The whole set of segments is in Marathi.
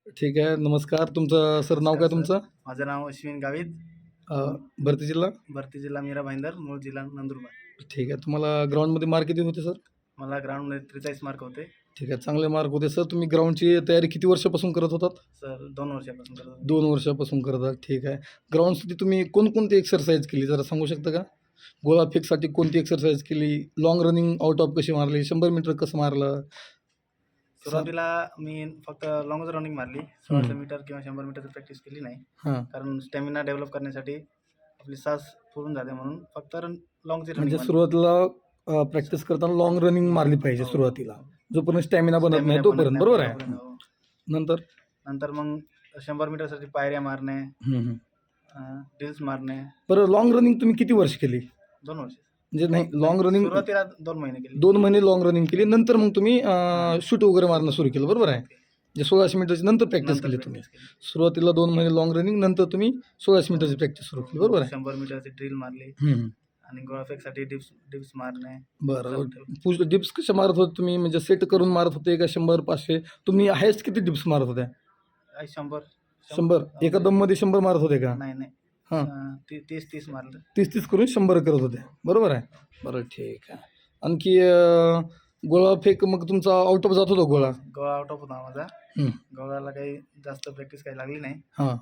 ठीक आहे. नमस्कार. तुमचं सर नाव काय नमस्कार सर. तुमचं? माझं नाव अश्विन गावित. अ, भरती जिल्हा? भरती जिल्हा मीरा भाईंदर, मूळ जिल्हा नंदुरबार. ठीक आहे. तुम्हाला ग्राउंडमध्ये मार्क किती होते सर? मला ग्राउंडमध्ये 43 मार्क होते. ठीक आहे. चांगले मार्क होते सर. तुम्ही ग्राउंडची तयारी किती वर्षापासून करत होतात? सर 2 वर्षापासून करत होतो. 2 वर्षापासून करत आहात. ठीक आहे. ग्राउंडसाठी तुम्ही कोणकोणती एक्सरसाइज केली जरा सांगू शकता का? गोळाफेकसाठी कोणती एक्सरसाइज केली? लाँग रनिंग आउट ऑफ कशी मारली? 100 मीटर कसं मारलं? सुरुवातीला मी फक्त लाँग रनिंग मारली. 1600 मीटर किंवा 100 मीटरची प्रॅक्टिस केली नाही. हां. कारण स्टॅमिना डेव्हलप करण्यासाठी आपली सास फुलून जाते म्हणून फक्त लाँगची रनिंग म्हणजे मारली. सुरुवातीला प्रॅक्टिस करताना लाँग रनिंग मारली पाहिजे सुरुवातीला. जोपर्यंत स्टॅमिना बनत नाही Stamina तोपर्यंत. बनत बरोबर नाही आहे? तोपर्यंत. नंतर? नंतर मग 100 मीटरसाठी पायऱ्या मारणे, हं, हं. ड्रिल्स मारणे. बरं लाँग रनिंग तुम्ही किती वर्ष केली? 2 वर्ष. म्हणजे नाही लाँग रनिंग सुरुवातीला 2 महिने केली. 2 महिने लाँग रनिंग केली. नंतर मग तुम्ही शूट वगैरे मारणं सुरू केलं. बरोबर आहे? म्हणजे 1600 मीटरची नंतर प्रॅक्टिस नंतर केली practice तुम्ही. केली. सुरुवातीला 2 महिने लाँग रनिंग नंतर तुम्ही 1600 मीटरची प्रॅक्टिस सुरू केली. बरोबर आहे? 100 मीटरची ड्रिल मारली हं, हं. आणि गोळाफेकसाठी डिप्स मारणे. बरं. डिप्स कशा मारत होते तुम्ही? म्हणजे सेट करून मारत होते का 100, 500? तुम्ही हायेस्ट किती डिप्स मारत होत्या? 100 100 एका दममध्ये 100 मारत होते का? नाही नाही हां. 30 मारलं. 30 करून 100 करत होते. बरोबर आहे? बरं ठीक आहे. आणखी गोळाफेक मग तुमचा आउट ऑफ जात होता गोळा? गोळा आउट ऑफ होता माझा. हं. गोळ्याला काही जास्त प्रॅक्टिस काही लागली नाही. हां.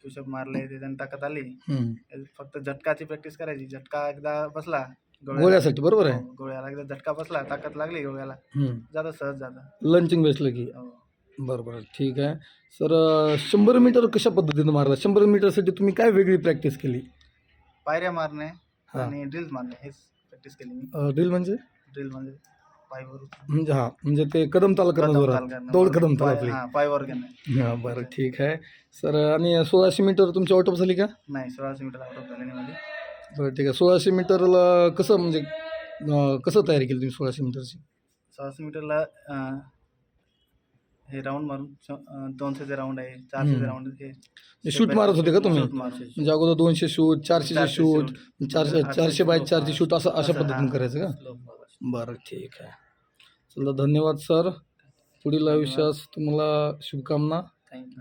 पुशअप मारले त्याच्यानं ताकद आली. हं. फक्त झटकाची प्रॅक्टिस करायची. झटका एकदा बसला गोळ्यासाठी बरोबर आहे? गोळ्याला एकदा झटका बसला, ताकद लागली गोळ्याला, हं. जातं सहज जातं. लंचिंग बसलं की. हो. बरं ठीक आहे. सर 100 मीटर कशा पद्धतीनं मारला? 100 मीटरसाठी तुम्ही काय वेगळी प्रॅक्टिस केली? पायऱ्या मारणे हां. आणि ड्रिल्स मारणे हेच प्रॅक्टिस केली मी. ड्रिल म्हणजे? ड्रिल म्हणजे पायवर म्हणजे म्हणजे ते कदम ताल करणं जोरात. दौड कदम ताल आपली. पायवर घेणे. हां. बरं ठीक आहे. सर आणि 1600 मीटर तुमची आउट ऑफ झाली का? नाही 1600 मीटर आउट ऑफ झाले नाही माझी. बरं ठीक आहे. 1600 मीटरला कसं म्हणजे कसं तयारी केली तुम्ही 1600 मीटरची? 1600 मीटरला हे राऊंड मारून 200चे राऊंड आहे, 400चे राऊंड हे शूट मारत होते का तुम्ही? शूट मारून. म्हणजे अगोदर 200 शूट, 400चे शूट, 400 बाय 4ची शूट असं अशा असं, पद्धतीने हां. करायचं का? बरं ठीक आहे. चला धन्यवाद सर. पुढील आयुष्यास तुम्हाला शुभकामना. थँक्यू.